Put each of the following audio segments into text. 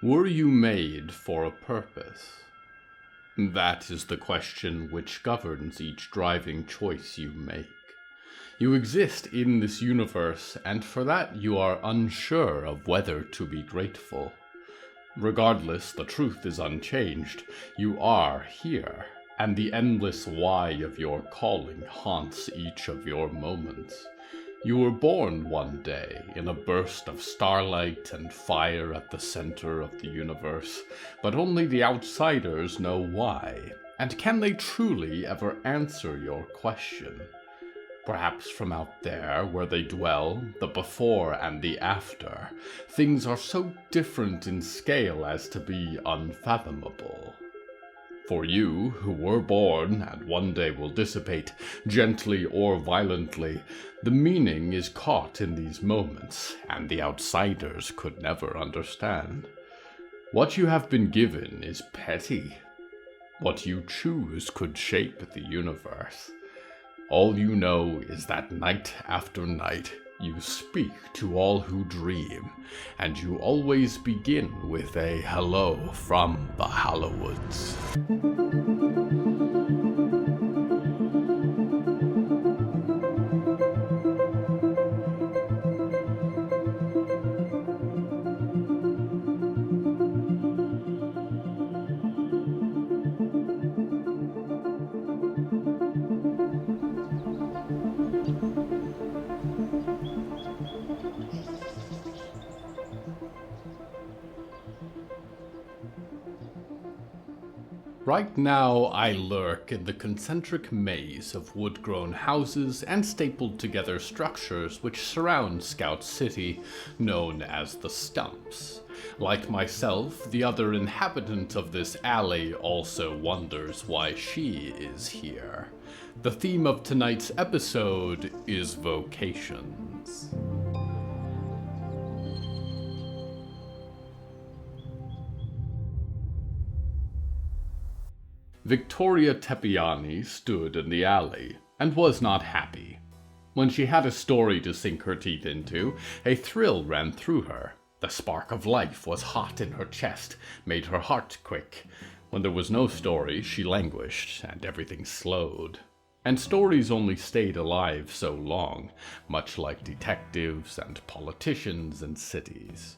Were you made for a purpose? That is the question which governs each driving choice you make. You exist in this universe, and for that you are unsure of whether to be grateful. Regardless, the truth is unchanged. You are here, and the endless why of your calling haunts each of your moments. You were born one day in a burst of starlight and fire at the center of the universe, but only the outsiders know why. And can they truly ever answer your question? Perhaps from out there, where they dwell, the before and the after, things are so different in scale as to be unfathomable. For you, who were born and one day will dissipate, gently or violently, the meaning is caught in these moments, and the outsiders could never understand. What you have been given is petty. What you choose could shape the universe. All you know is that night after night, you speak to all who dream, and you always begin with a hello from the Hallowoods. Right now, I lurk in the concentric maze of wood-grown houses and stapled-together structures which surround Scout City, known as the Stumps. Like myself, the other inhabitant of this alley also wonders why she is here. The theme of tonight's episode is Vocations. Victoria Tepiani stood in the alley, and was not happy. When she had a story to sink her teeth into, a thrill ran through her. The spark of life was hot in her chest, made her heart quick. When there was no story, she languished, and everything slowed. And stories only stayed alive so long, much like detectives and politicians in cities.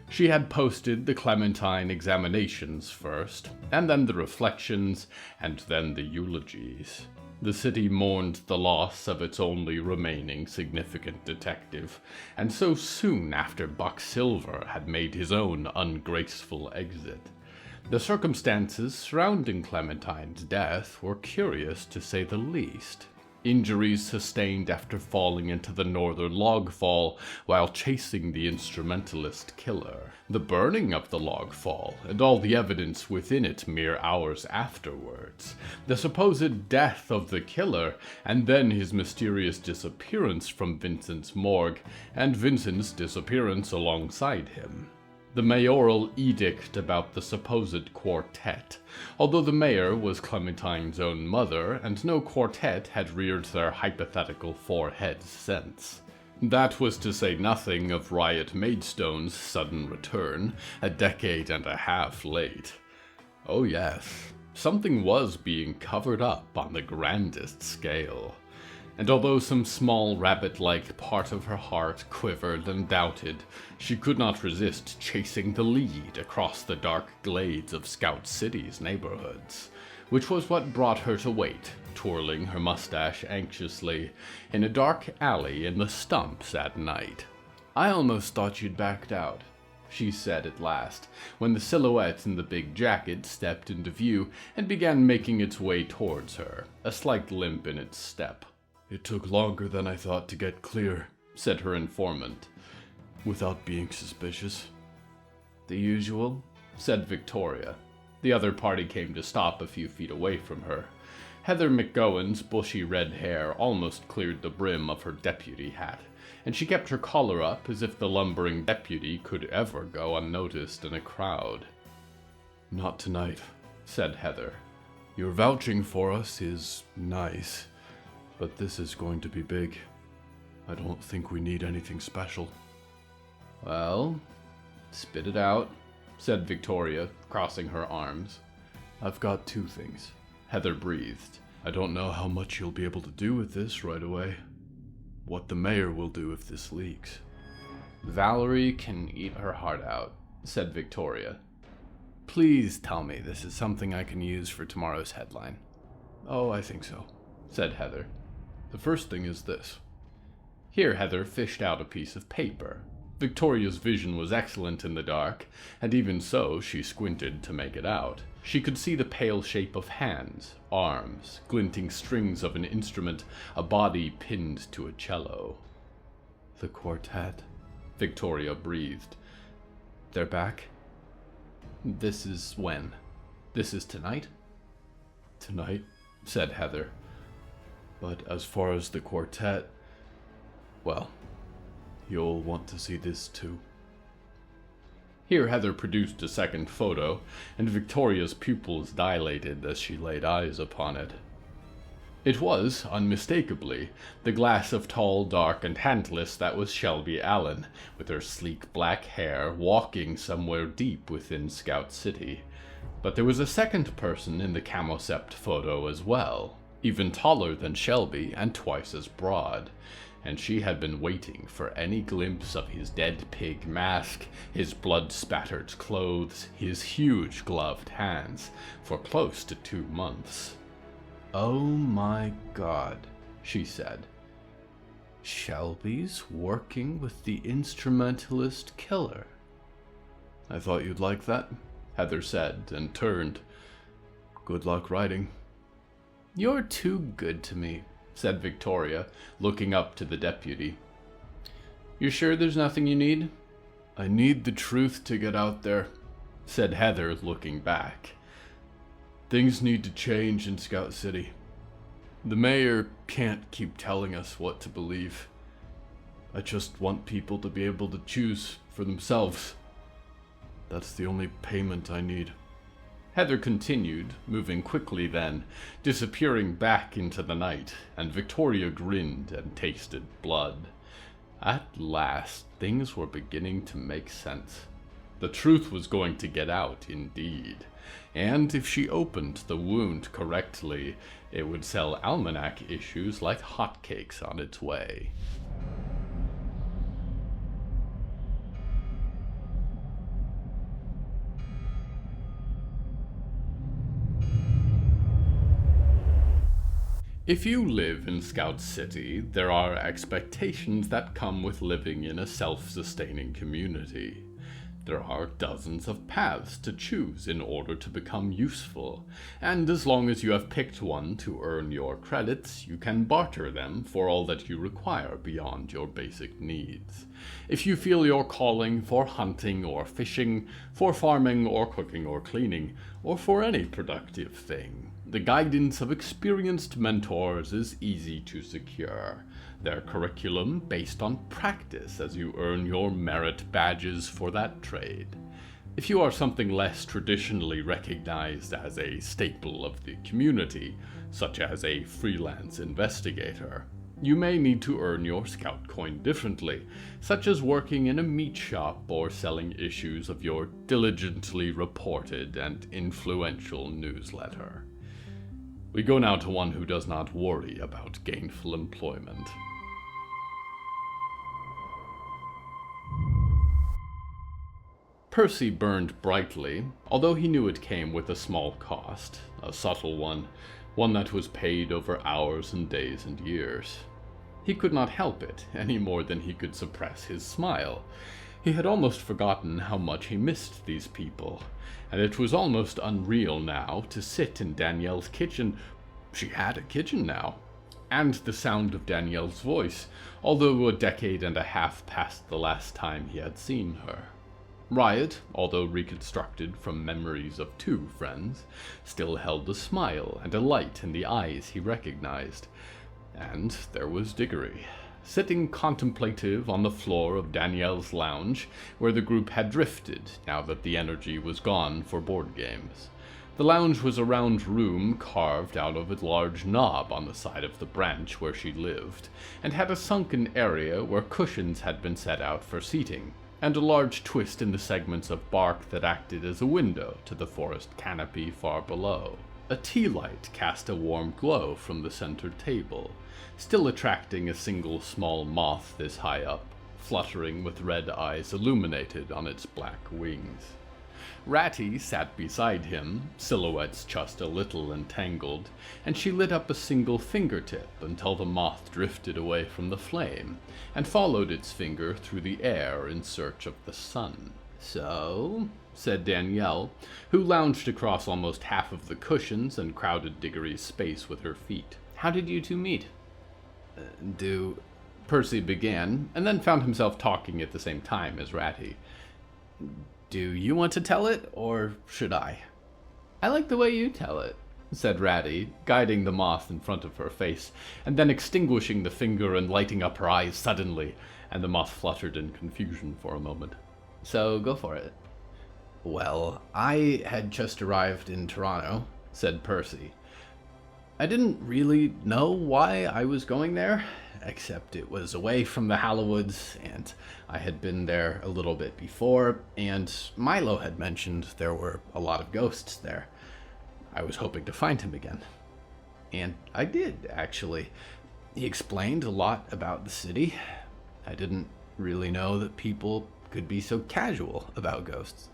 She had posted the Clementine examinations first, and then the reflections, and then the eulogies. The city mourned the loss of its only remaining significant detective, and so soon after Buck Silver had made his own ungraceful exit. The circumstances surrounding Clementine's death were curious to say the least. Injuries sustained after falling into the northern log fall while chasing the instrumentalist killer. The burning of the log fall, and all the evidence within it mere hours afterwards. The supposed death of the killer, and then his mysterious disappearance from Vincent's morgue, and Vincent's disappearance alongside him. The mayoral edict about the supposed quartet, although the mayor was Clementine's own mother, and no quartet had reared their hypothetical four heads since. That was to say nothing of Riot Maidstone's sudden return, a decade and a half late. Oh yes, something was being covered up on the grandest scale. And although some small rabbit-like part of her heart quivered and doubted, she could not resist chasing the lead across the dark glades of Scout City's neighborhoods, which was what brought her to wait, twirling her mustache anxiously, in a dark alley in the Stumps at night. "I almost thought you'd backed out," she said at last, when the silhouette in the big jacket stepped into view and began making its way towards her, a slight limp in its step. "It took longer than I thought to get clear," said her informant, "without being suspicious." "The usual?" said Victoria. The other party came to stop a few feet away from her. Heather McGowan's bushy red hair almost cleared the brim of her deputy hat, and she kept her collar up as if the lumbering deputy could ever go unnoticed in a crowd. "Not tonight," said Heather. "Your vouching for us is nice. But this is going to be big. I don't think we need anything special." "Well, spit it out," said Victoria, crossing her arms. I've got 2 things. Heather breathed. I don't know how much you'll be able to do with this right away. What the mayor will do if this leaks. Valerie can eat her heart out, said Victoria. Please tell me this is something I can use for tomorrow's headline. Oh, I think so, said Heather. The first thing is this. Here Heather fished out a piece of paper. Victoria's vision was excellent in the dark, and even so she squinted to make it out. She could see the pale shape of hands, arms, glinting strings of an instrument, a body pinned to a cello. The quartet, Victoria breathed. They're back? This is when? This is tonight? Tonight, said Heather. But as far as the quartet, well, you'll want to see this too. Here Heather produced a second photo, and Victoria's pupils dilated as she laid eyes upon it. It was, unmistakably, the glass of tall, dark, and handless that was Shelby Allen, with her sleek black hair, walking somewhere deep within Scout City. But there was a second person in the camocept photo as well, even taller than Shelby and twice as broad, and she had been waiting for any glimpse of his dead pig mask, his blood-spattered clothes, his huge gloved hands, for close to 2 months. Oh my God, she said. Shelby's working with the instrumentalist killer. I thought you'd like that, Heather said, and turned. Good luck writing. You're too good to me, said Victoria, looking up to the deputy. You sure there's nothing you need? I need the truth to get out there, said Heather, looking back. Things need to change in Scout City. The mayor can't keep telling us what to believe. I just want people to be able to choose for themselves. That's the only payment I need. Heather continued, moving quickly then, disappearing back into the night, and Victoria grinned and tasted blood. At last, things were beginning to make sense. The truth was going to get out, indeed. And if she opened the wound correctly, it would sell almanac issues like hotcakes on its way. If you live in Scout City, there are expectations that come with living in a self-sustaining community. There are dozens of paths to choose in order to become useful, and as long as you have picked one to earn your credits, you can barter them for all that you require beyond your basic needs. If you feel your calling for hunting or fishing, for farming or cooking or cleaning, or for any productive thing, the guidance of experienced mentors is easy to secure. Their curriculum based on practice as you earn your merit badges for that trade. If you are something less traditionally recognized as a staple of the community, such as a freelance investigator, you may need to earn your scout coin differently, such as working in a meat shop or selling issues of your diligently reported and influential newsletter. We go now to one who does not worry about gainful employment. Percy burned brightly, although he knew it came with a small cost, a subtle one that was paid over hours and days and years. He could not help it, any more than he could suppress his smile. He had almost forgotten how much he missed these people, and it was almost unreal now to sit in Danielle's kitchen. She had a kitchen now, and the sound of Danielle's voice, although a decade and a half past the last time he had seen her. Riot, although reconstructed from memories of 2 friends, still held a smile and a light in the eyes he recognized. And there was Diggory, sitting contemplative on the floor of Danielle's lounge, where the group had drifted now that the energy was gone for board games. The lounge was a round room carved out of a large knob on the side of the branch where she lived, and had a sunken area where cushions had been set out for seating. and a large twist in the segments of bark that acted as a window to the forest canopy far below. A tea light cast a warm glow from the center table, still attracting a single small moth this high up, fluttering with red eyes illuminated on its black wings. Ratty sat beside him, silhouettes just a little entangled, and she lit up a single fingertip until the moth drifted away from the flame, and followed its finger through the air in search of the sun. "So," said Danielle, who lounged across almost half of the cushions and crowded Diggory's space with her feet. "How did you two meet?" Percy began, and then found himself talking at the same time as Ratty. "Do you want to tell it, or should I?" "I like the way you tell it," said Ratty, guiding the moth in front of her face, and then extinguishing the finger and lighting up her eyes suddenly, and the moth fluttered in confusion for a moment. "So go for it." "Well, I had just arrived in Toronto," said Percy. "I didn't really know why I was going there, except it was away from the Hallowoods, and I had been there a little bit before, and Milo had mentioned there were a lot of ghosts there. I was hoping to find him again. And I did, actually. He explained a lot about the city. I didn't really know that people could be so casual about ghosts."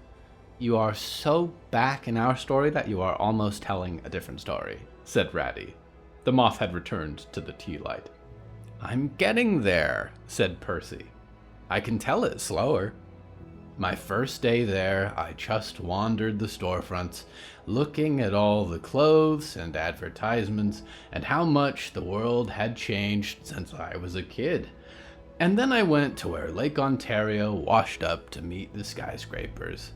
"You are so back in our story that you are almost telling a different story," said Ratty. The moth had returned to the tea light. "I'm getting there," said Percy. "I can tell it slower. My first day there, I just wandered the storefronts, looking at all the clothes and advertisements and how much the world had changed since I was a kid. And then I went to where Lake Ontario washed up to meet the skyscrapers.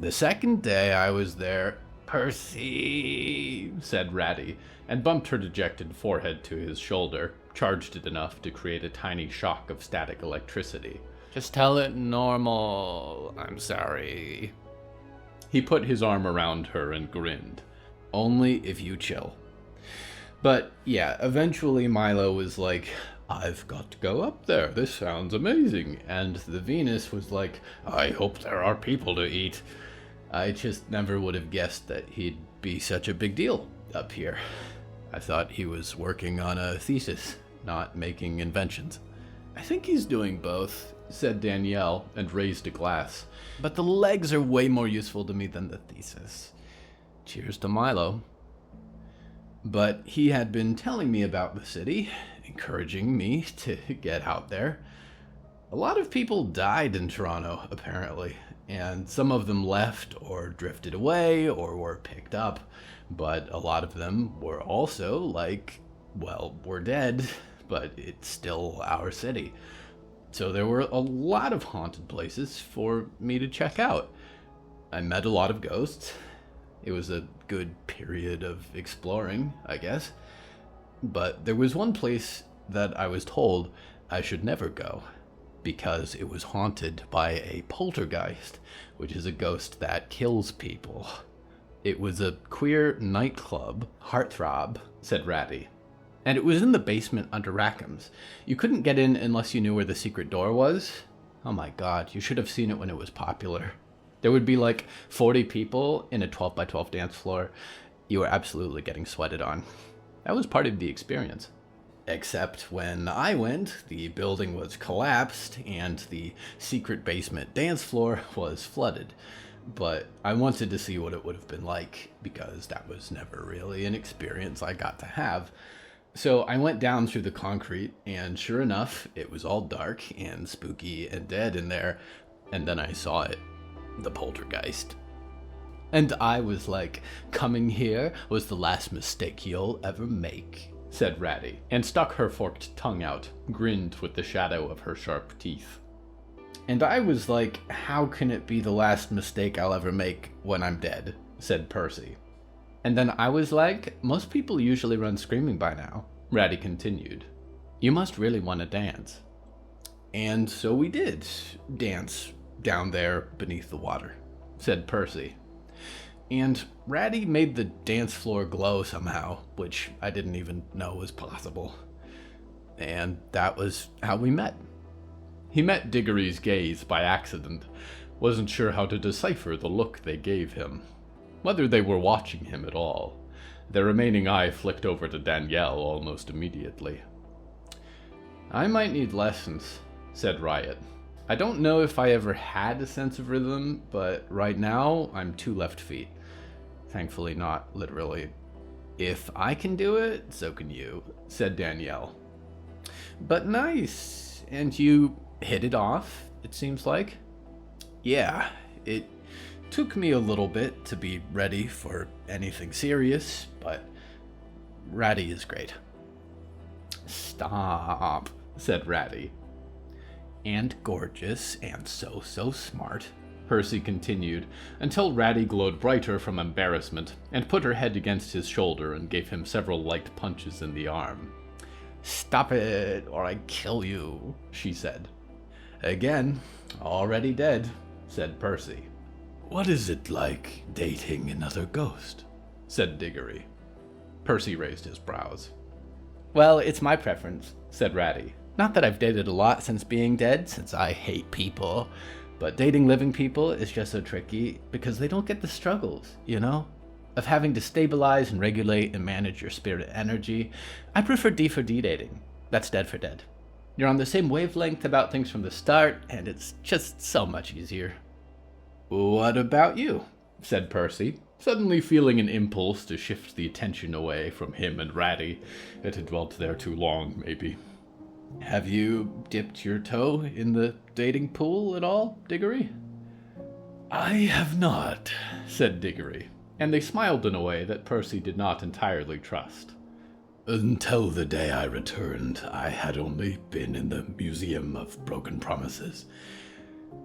The second day I was there..." "Percy," said Ratty, and bumped her dejected forehead to his shoulder, charged it enough to create a tiny shock of static electricity. "Just tell it normal. I'm sorry." He put his arm around her and grinned. "Only if you chill. But yeah, eventually Milo was like, 'I've got to go up there. This sounds amazing.' And the Venus was like, 'I hope there are people to eat.' I just never would have guessed that he'd be such a big deal up here. I thought he was working on a thesis, not making inventions." "I think he's doing both," said Danielle, and raised a glass. "But the legs are way more useful to me than the thesis. Cheers to Milo." But he had been telling me about the city, encouraging me to get out there. A lot of people died in Toronto, apparently, and some of them left or drifted away or were picked up, but a lot of them were also we're dead, but it's still our city. So there were a lot of haunted places for me to check out. I met a lot of ghosts. It was a good period of exploring, I guess. But there was one place that I was told I should never go, because it was haunted by a poltergeist, which is a ghost that kills people. It was a queer nightclub, Heartthrob, said Ratty. And it was in the basement under Rackham's. You couldn't get in unless you knew where the secret door was. Oh my god, you should have seen it when it was popular. There would be 40 people in a 12 by 12 dance floor. You were absolutely getting sweated on. That was part of the experience. Except when I went, the building was collapsed and the secret basement dance floor was flooded. But I wanted to see what it would have been like, because that was never really an experience I got to have. So I went down through the concrete, and sure enough, it was all dark and spooky and dead in there, and then I saw it, the poltergeist. And I was like, coming here was the last mistake you'll ever make, said Ratty, and stuck her forked tongue out, grinned with the shadow of her sharp teeth. And I was like, how can it be the last mistake I'll ever make when I'm dead, said Percy. And then I was like, most people usually run screaming by now, Ratty continued. You must really want to dance. And so we did dance down there beneath the water, said Percy. And Ratty made the dance floor glow somehow, which I didn't even know was possible. And that was how we met. He met Diggory's gaze by accident, wasn't sure how to decipher the look they gave him, whether they were watching him at all. Their remaining eye flicked over to Danielle almost immediately. "I might need lessons," said Riot. "I don't know if I ever had a sense of rhythm, but right now I'm 2 left feet. Thankfully not literally. If I can do it, so can you," said Danielle. "But nice. And you hit it off, it seems like." "Yeah, it took me a little bit to be ready for anything serious, but Ratty is great." "Stop," said Ratty. "And gorgeous, and so smart," Percy continued, until Ratty glowed brighter from embarrassment and put her head against his shoulder and gave him several light punches in the arm. "Stop it, or I kill you," she said. "Again, already dead," said Percy. "What is it like dating another ghost?" said Diggory. Percy raised his brows. "Well, it's my preference," said Ratty. "Not that I've dated a lot since being dead, since I hate people, but dating living people is just so tricky because they don't get the struggles, you know? Of having to stabilize and regulate and manage your spirit energy. I prefer D for D dating. That's dead for dead. You're on the same wavelength about things from the start, and it's just so much easier." "What about you?" said Percy, suddenly feeling an impulse to shift the attention away from him and Ratty. It had dwelt there too long, maybe. "Have you dipped your toe in the dating pool at all, Diggory?" "I have not," said Diggory, and they smiled in a way that Percy did not entirely trust. "Until the day I returned, I had only been in the Museum of Broken Promises.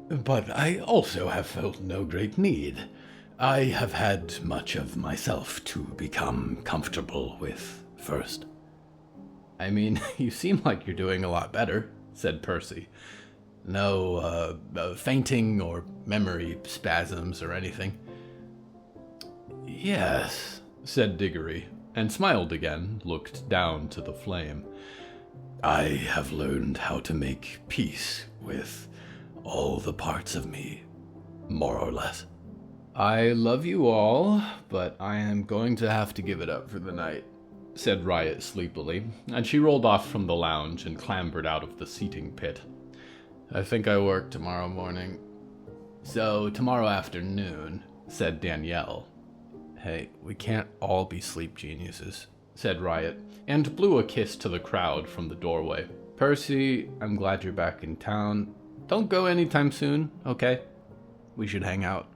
But I also have felt no great need. I have had much of myself to become comfortable with first." "I mean, you seem like you're doing a lot better," said Percy. "No, fainting or memory spasms or anything." "Yes," said Diggory, and smiled again, looked down to the flame. "I have learned how to make peace with all the parts of me, more or less." "I love you all, but I am going to have to give it up for the night," said Riot sleepily, and she rolled off from the lounge and clambered out of the seating pit. "I think I work tomorrow morning." "So tomorrow afternoon," said Danielle. "Hey, we can't all be sleep geniuses," said Riot, and blew a kiss to the crowd from the doorway. "Percy, I'm glad you're back in town. Don't go anytime soon, okay? We should hang out.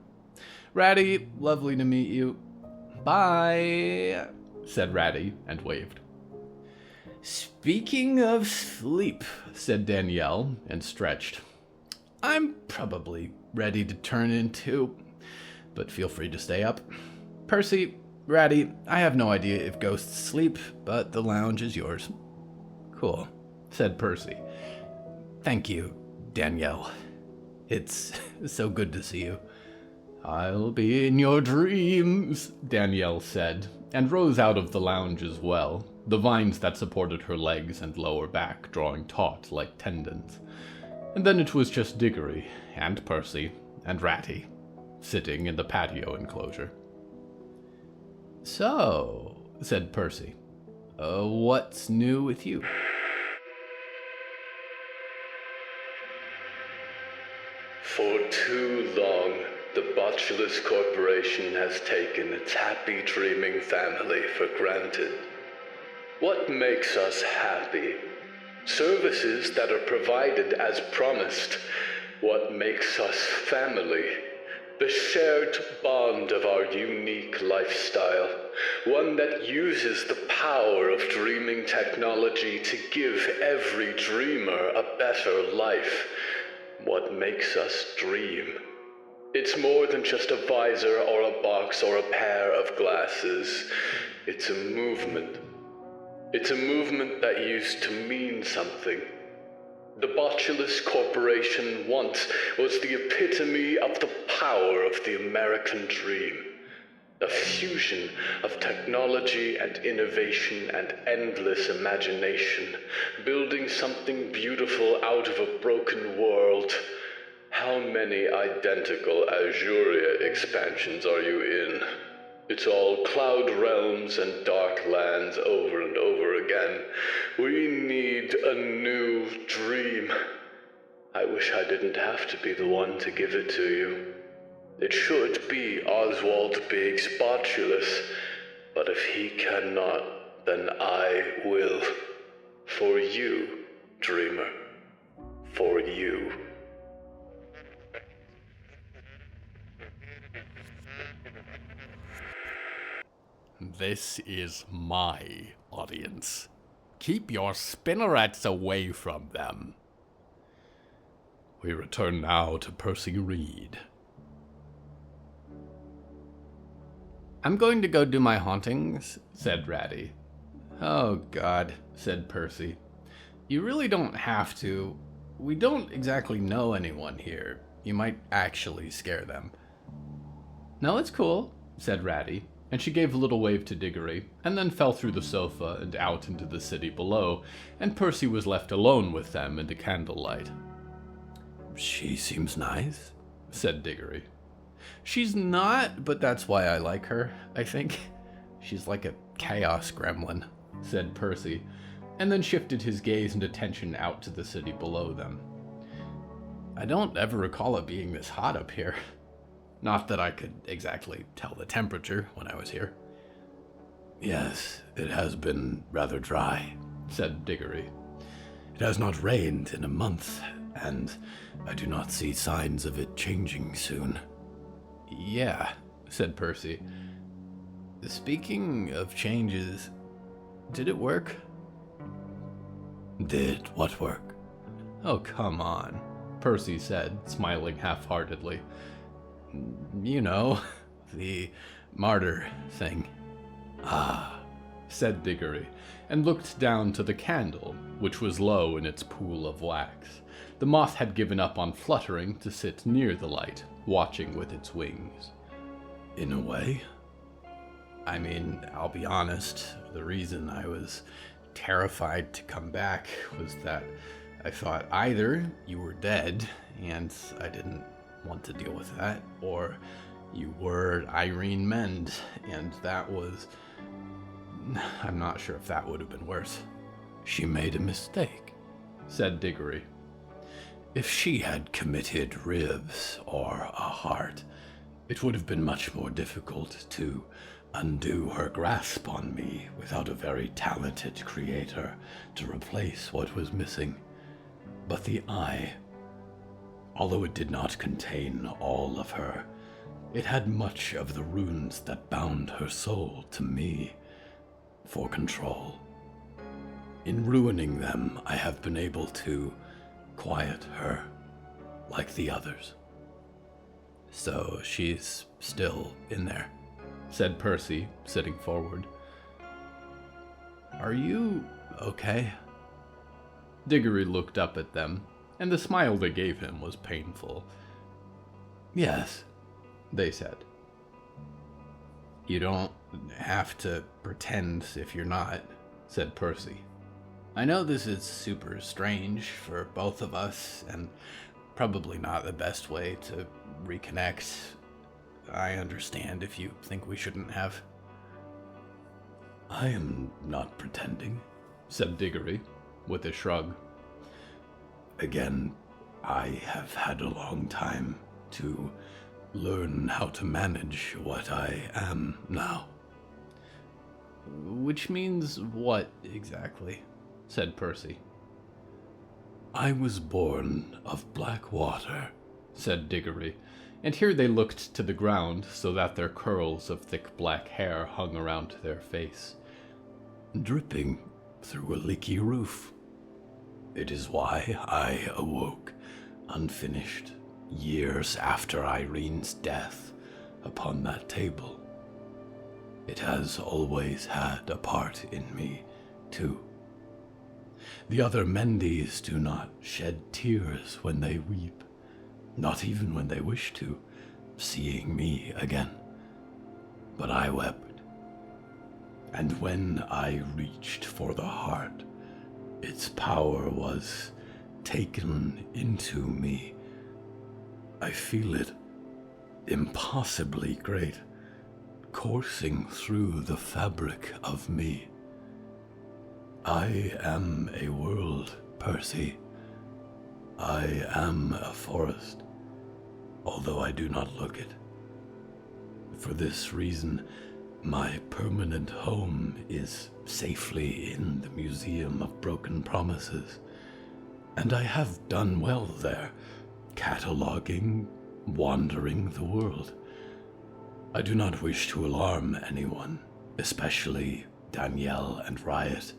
Ratty, lovely to meet you. Bye," said Ratty, and waved. "Speaking of sleep," said Danielle, and stretched. "I'm probably ready to turn in too, but feel free to stay up. Percy, Ratty, I have no idea if ghosts sleep, but the lounge is yours." "Cool," said Percy. "Thank you, Danielle. It's so good to see you." "I'll be in your dreams," Danielle said, and rose out of the lounge as well, the vines that supported her legs and lower back drawing taut like tendons. And then it was just Diggory, and Percy, and Ratty, sitting in the patio enclosure. "So," said Percy, "what's new with you?" For too long, the Botulus Corporation has taken its happy dreaming family for granted. What makes us happy? Services that are provided as promised. What makes us family? The shared bond of our unique lifestyle. One that uses the power of dreaming technology to give every dreamer a better life. What makes us dream? It's more than just a visor or a box or a pair of glasses. It's a movement. It's a movement that used to mean something. The Botulus Corporation once was the epitome of the power of the American dream. A fusion of technology and innovation and endless imagination, building something beautiful out of a broken world. How many identical Azuria expansions are you in? It's all Cloud Realms and Dark Lands over and over again. We need a new dream. I wish I didn't have to be the one to give it to you. It should be Oswald Biggs Botulus, but if he cannot, then I will. For you, dreamer. For you. This is my audience. Keep your spinnerets away from them. We return now to Percy Reed. I'm going to go do my hauntings, said Ratty. Oh, God, said Percy. You really don't have to. We don't exactly know anyone here. You might actually scare them. No, it's cool, said Ratty, and she gave a little wave to Diggory, and then fell through the sofa and out into the city below, and Percy was left alone with them in the candlelight. She seems nice, said Diggory. She's not, but that's why I like her, I think. She's like a chaos gremlin, said Percy, and then shifted his gaze and attention out to the city below them. I don't ever recall it being this hot up here. Not that I could exactly tell the temperature when I was here. Yes, it has been rather dry, said Diggory. It has not rained in a month, and I do not see signs of it changing soon. Yeah, said Percy. Speaking of changes, did it work? Did what work? Oh, come on, Percy said, smiling half-heartedly. You know, the martyr thing. Ah, said Diggory, and looked down to the candle, which was low in its pool of wax. The moth had given up on fluttering to sit near the light, watching with its wings. In a way. I mean, I'll be honest, the reason I was terrified to come back was that I thought either you were dead, and I didn't want to deal with that, or you were Irene Mend, and that was... I'm not sure if that would have been worse. She made a mistake, said Diggory. If she had committed ribs or a heart, it would have been much more difficult to undo her grasp on me without a very talented creator to replace what was missing. But the eye, although it did not contain all of her, it had much of the runes that bound her soul to me for control. In ruining them, I have been able to quiet her, like the others. So she's still in there, said Percy, sitting forward. Are you okay? Diggory looked up at them, and the smile they gave him was painful. Yes, they said. You don't have to pretend if you're not, said Percy. I know this is super strange for both of us, and probably not the best way to reconnect. I understand if you think we shouldn't have. I am not pretending, said Diggory, with a shrug. Again, I have had a long time to learn how to manage what I am now. Which means what, exactly? Said Percy. I was born of black water, said Diggory, and here they looked to the ground so that their curls of thick black hair hung around their face, dripping through a leaky roof. It is why I awoke, unfinished, years after Irene's death, upon that table. It has always had a part in me, too. The other Mendies do not shed tears when they weep, not even when they wish to, seeing me again. but I wept. And when I reached for the heart, its power was taken into me. I feel it impossibly great, coursing through the fabric of me. I am a world, Percy. I am a forest, although I do not look it. For this reason, my permanent home is safely in the Museum of Broken Promises, and I have done well there, cataloging, wandering the world. I do not wish to alarm anyone, especially Danielle and Riot,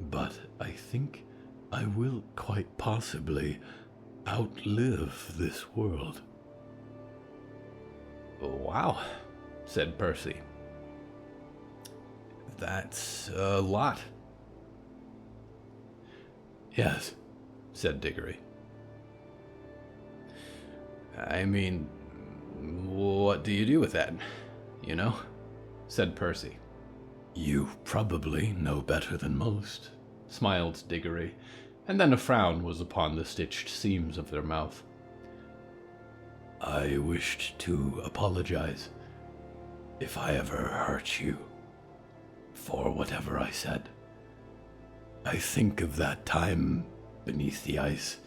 but I think I will quite possibly outlive this world. Wow, said Percy. That's a lot. Yes, said Diggory. I mean, what do you do with that, you know? Said Percy. You probably know better than most, smiled Diggory, and then a frown was upon the stitched seams of their mouth. I wished to apologize if I ever hurt you for whatever I said. I think of that time beneath the ice,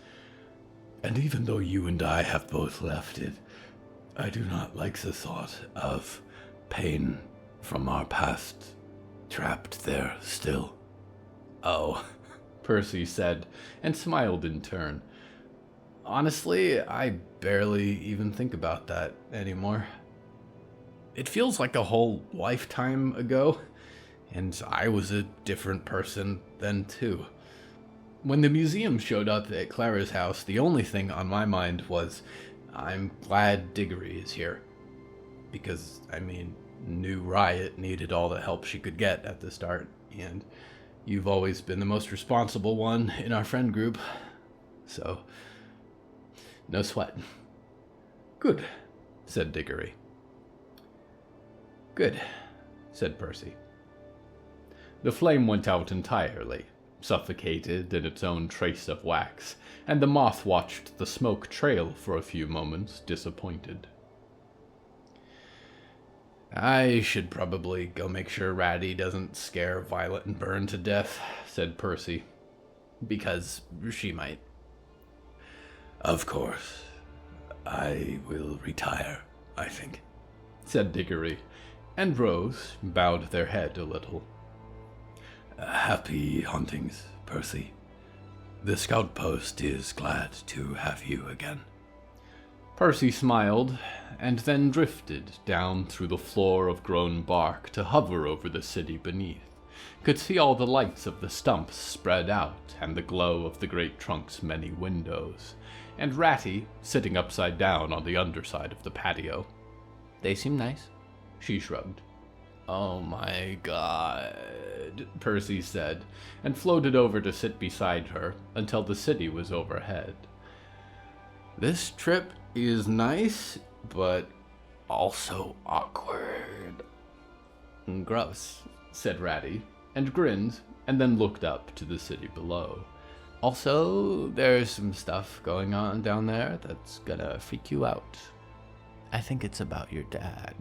and even though you and I have both left it, I do not like the thought of pain from our past trapped there still. Oh, Percy said, and smiled in turn. Honestly, I barely even think about that anymore. It feels like a whole lifetime ago, and I was a different person then too. When the museum showed up at Clara's house, the only thing on my mind was, I'm glad Diggory is here. Because, I mean, knew Riot needed all the help she could get at the start, and you've always been the most responsible one in our friend group. So, no sweat. Good, said Diggory. Good, said Percy. The flame went out entirely, suffocated in its own trace of wax, and the moth watched the smoke trail for a few moments, disappointed. I should probably go make sure Ratty doesn't scare Violet and burn to death, said Percy, because she might. Of course. I will retire, I think, said Diggory, and Rose bowed their head a little. Happy huntings, Percy. The scout post is glad to have you again. Percy smiled, and then drifted down through the floor of grown bark to hover over the city beneath, could see all the lights of the stumps spread out and the glow of the great trunk's many windows, and Ratty sitting upside down on the underside of the patio. They seem nice, she shrugged. Oh my god, Percy said, and floated over to sit beside her until the city was overhead. This trip is nice, but also awkward. Gross, said Ratty, and grinned, and then looked up to the city below. Also, there's some stuff going on down there that's gonna freak you out. I think it's about your dad.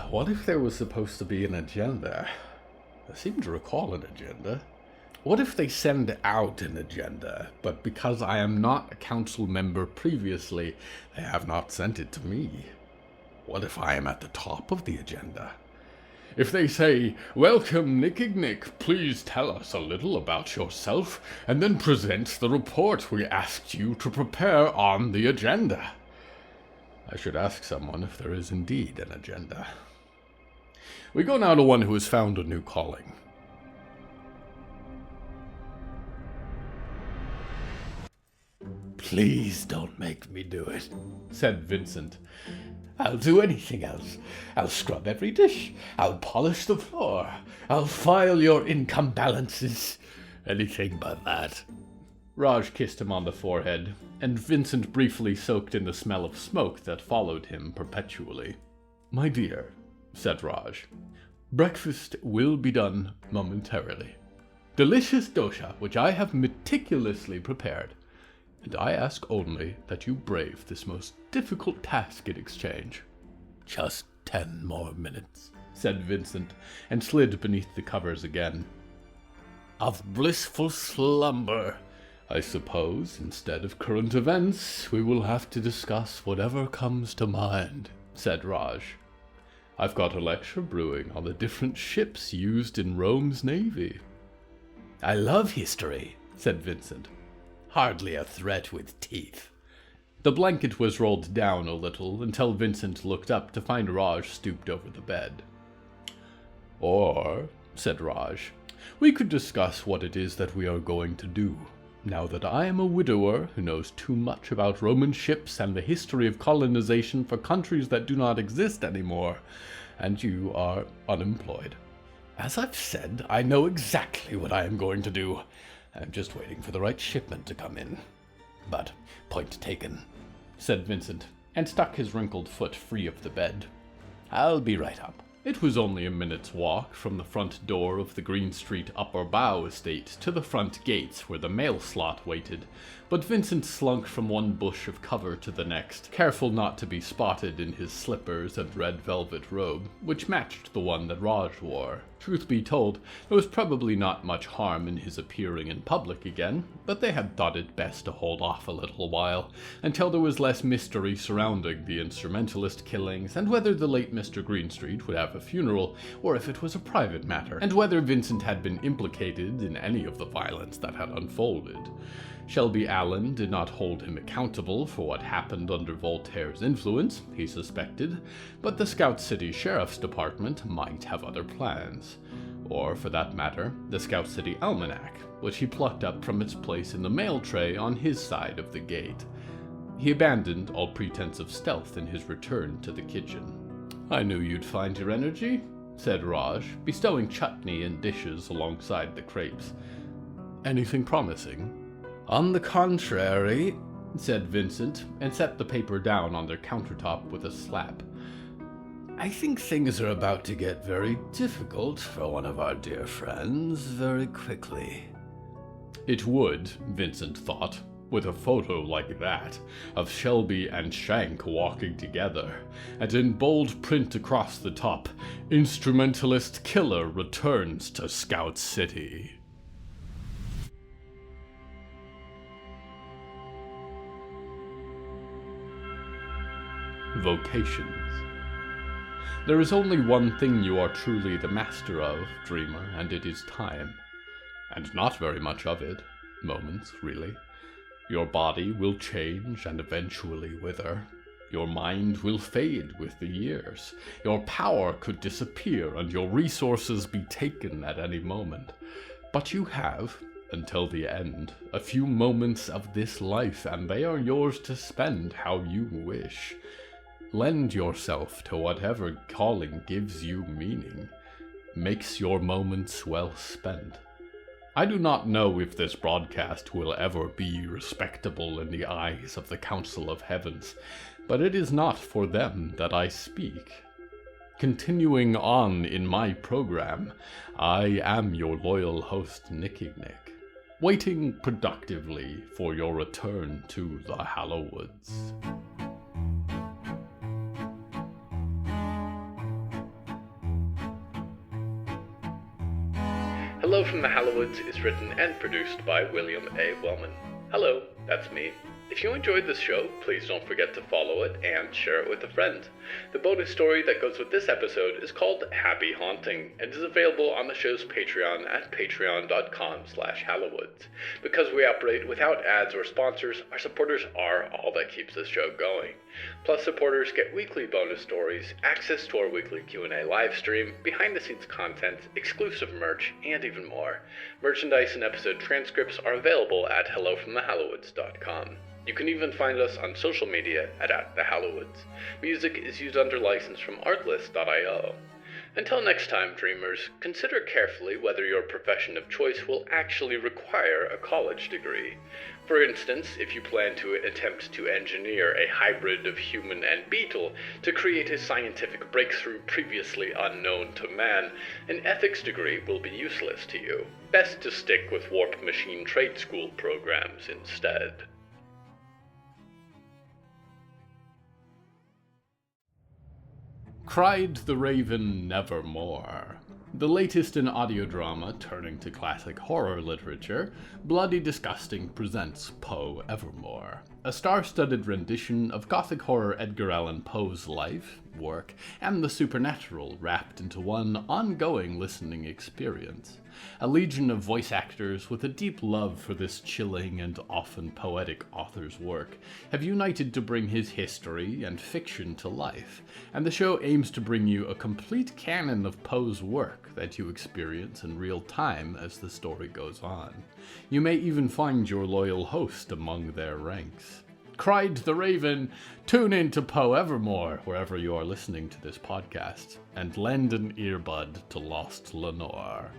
What if there was supposed to be an agenda? I seem to recall an agenda. What if they send out an agenda, but because I am not a council member previously, they have not sent it to me? What if I am at the top of the agenda? If they say, "Welcome, Nick, please tell us a little about yourself, and then present the report we asked you to prepare on the agenda." I should ask someone if there is indeed an agenda. We go now to one who has found a new calling. Please don't make me do it, said Vincent. I'll do anything else. I'll scrub every dish. I'll polish the floor. I'll file your income balances. Anything but that. Raj kissed him on the forehead, and Vincent briefly soaked in the smell of smoke that followed him perpetually. My dear, said Raj, breakfast will be done momentarily. Delicious dosha, which I have meticulously prepared, and I ask only that you brave this most difficult task in exchange. Just 10 more minutes, said Vincent, and slid beneath the covers again. Of blissful slumber. I suppose, instead of current events, we will have to discuss whatever comes to mind, said Raj. I've got a lecture brewing on the different ships used in Rome's navy. I love history, said Vincent. Hardly a threat with teeth. The blanket was rolled down a little until Vincent looked up to find Raj stooped over the bed. Or, said Raj, we could discuss what it is that we are going to do. Now that I am a widower who knows too much about Roman ships and the history of colonization for countries that do not exist anymore, and you are unemployed. As I've said, I know exactly what I am going to do. I'm just waiting for the right shipment to come in. But, point taken, said Vincent, and stuck his wrinkled foot free of the bed. I'll be right up. It was only a minute's walk from the front door of the Green Street Upper Bow estate to the front gates where the mail slot waited, but Vincent slunk from one bush of cover to the next, careful not to be spotted in his slippers and red velvet robe, which matched the one that Raj wore. Truth be told, there was probably not much harm in his appearing in public again, but they had thought it best to hold off a little while, until there was less mystery surrounding the instrumentalist killings, and whether the late Mr. Greenstreet would have a funeral, or if it was a private matter, and whether Vincent had been implicated in any of the violence that had unfolded. Shelby Allen did not hold him accountable for what happened under Voltaire's influence, he suspected, but the Scout City Sheriff's Department might have other plans. Or, for that matter, the Scout City Almanac, which he plucked up from its place in the mail tray on his side of the gate. He abandoned all pretense of stealth in his return to the kitchen. I knew you'd find your energy, said Raj, bestowing chutney and dishes alongside the crepes. Anything promising? On the contrary, said Vincent, and set the paper down on their countertop with a slap. I think things are about to get very difficult for one of our dear friends very quickly. It would, Vincent thought, with a photo like that, of Shelby and Shank walking together, and in bold print across the top, Instrumentalist Killer returns to Scout City. Vocations. There is only one thing you are truly the master of, dreamer, and it is time. And not very much of it. Moments, really. Your body will change and eventually wither. Your mind will fade with the years. Your power could disappear and your resources be taken at any moment. But you have, until the end, a few moments of this life, and they are yours to spend how you wish. Lend yourself to whatever calling gives you meaning, makes your moments well spent. I do not know if this broadcast will ever be respectable in the eyes of the Council of Heavens, but it is not for them that I speak. Continuing on in my program, I am your loyal host, Nicky Nick, waiting productively for your return to the Hallowoods. Hello from the Hallowoods is written and produced by William A. Wellman. Hello, that's me. If you enjoyed this show, please don't forget to follow it and share it with a friend. The bonus story that goes with this episode is called Happy Haunting and is available on the show's Patreon at patreon.com/Hallowoods. Because we operate without ads or sponsors, our supporters are all that keeps this show going. Plus, supporters get weekly bonus stories, access to our weekly Q&A live stream, behind-the-scenes content, exclusive merch, and even more. Merchandise and episode transcripts are available at hellofromthehallowoods.com. You can even find us on social media at the Hallowoods. Music is used under license from artlist.io. Until next time, dreamers, consider carefully whether your profession of choice will actually require a college degree. For instance, if you plan to attempt to engineer a hybrid of human and beetle to create a scientific breakthrough previously unknown to man, an ethics degree will be useless to you. Best to stick with warp machine trade school programs instead. Cried the Raven Nevermore. The latest in audio drama turning to classic horror literature, Bloody Disgusting presents Poe Evermore, a star-studded rendition of gothic horror Edgar Allan Poe's life, work, and the supernatural wrapped into one ongoing listening experience. A legion of voice actors with a deep love for this chilling and often poetic author's work have united to bring his history and fiction to life, and the show aims to bring you a complete canon of Poe's work that you experience in real time as the story goes on. You may even find your loyal host among their ranks. Cried the Raven, tune in to Poe Evermore wherever you are listening to this podcast, and lend an earbud to Lost Lenore.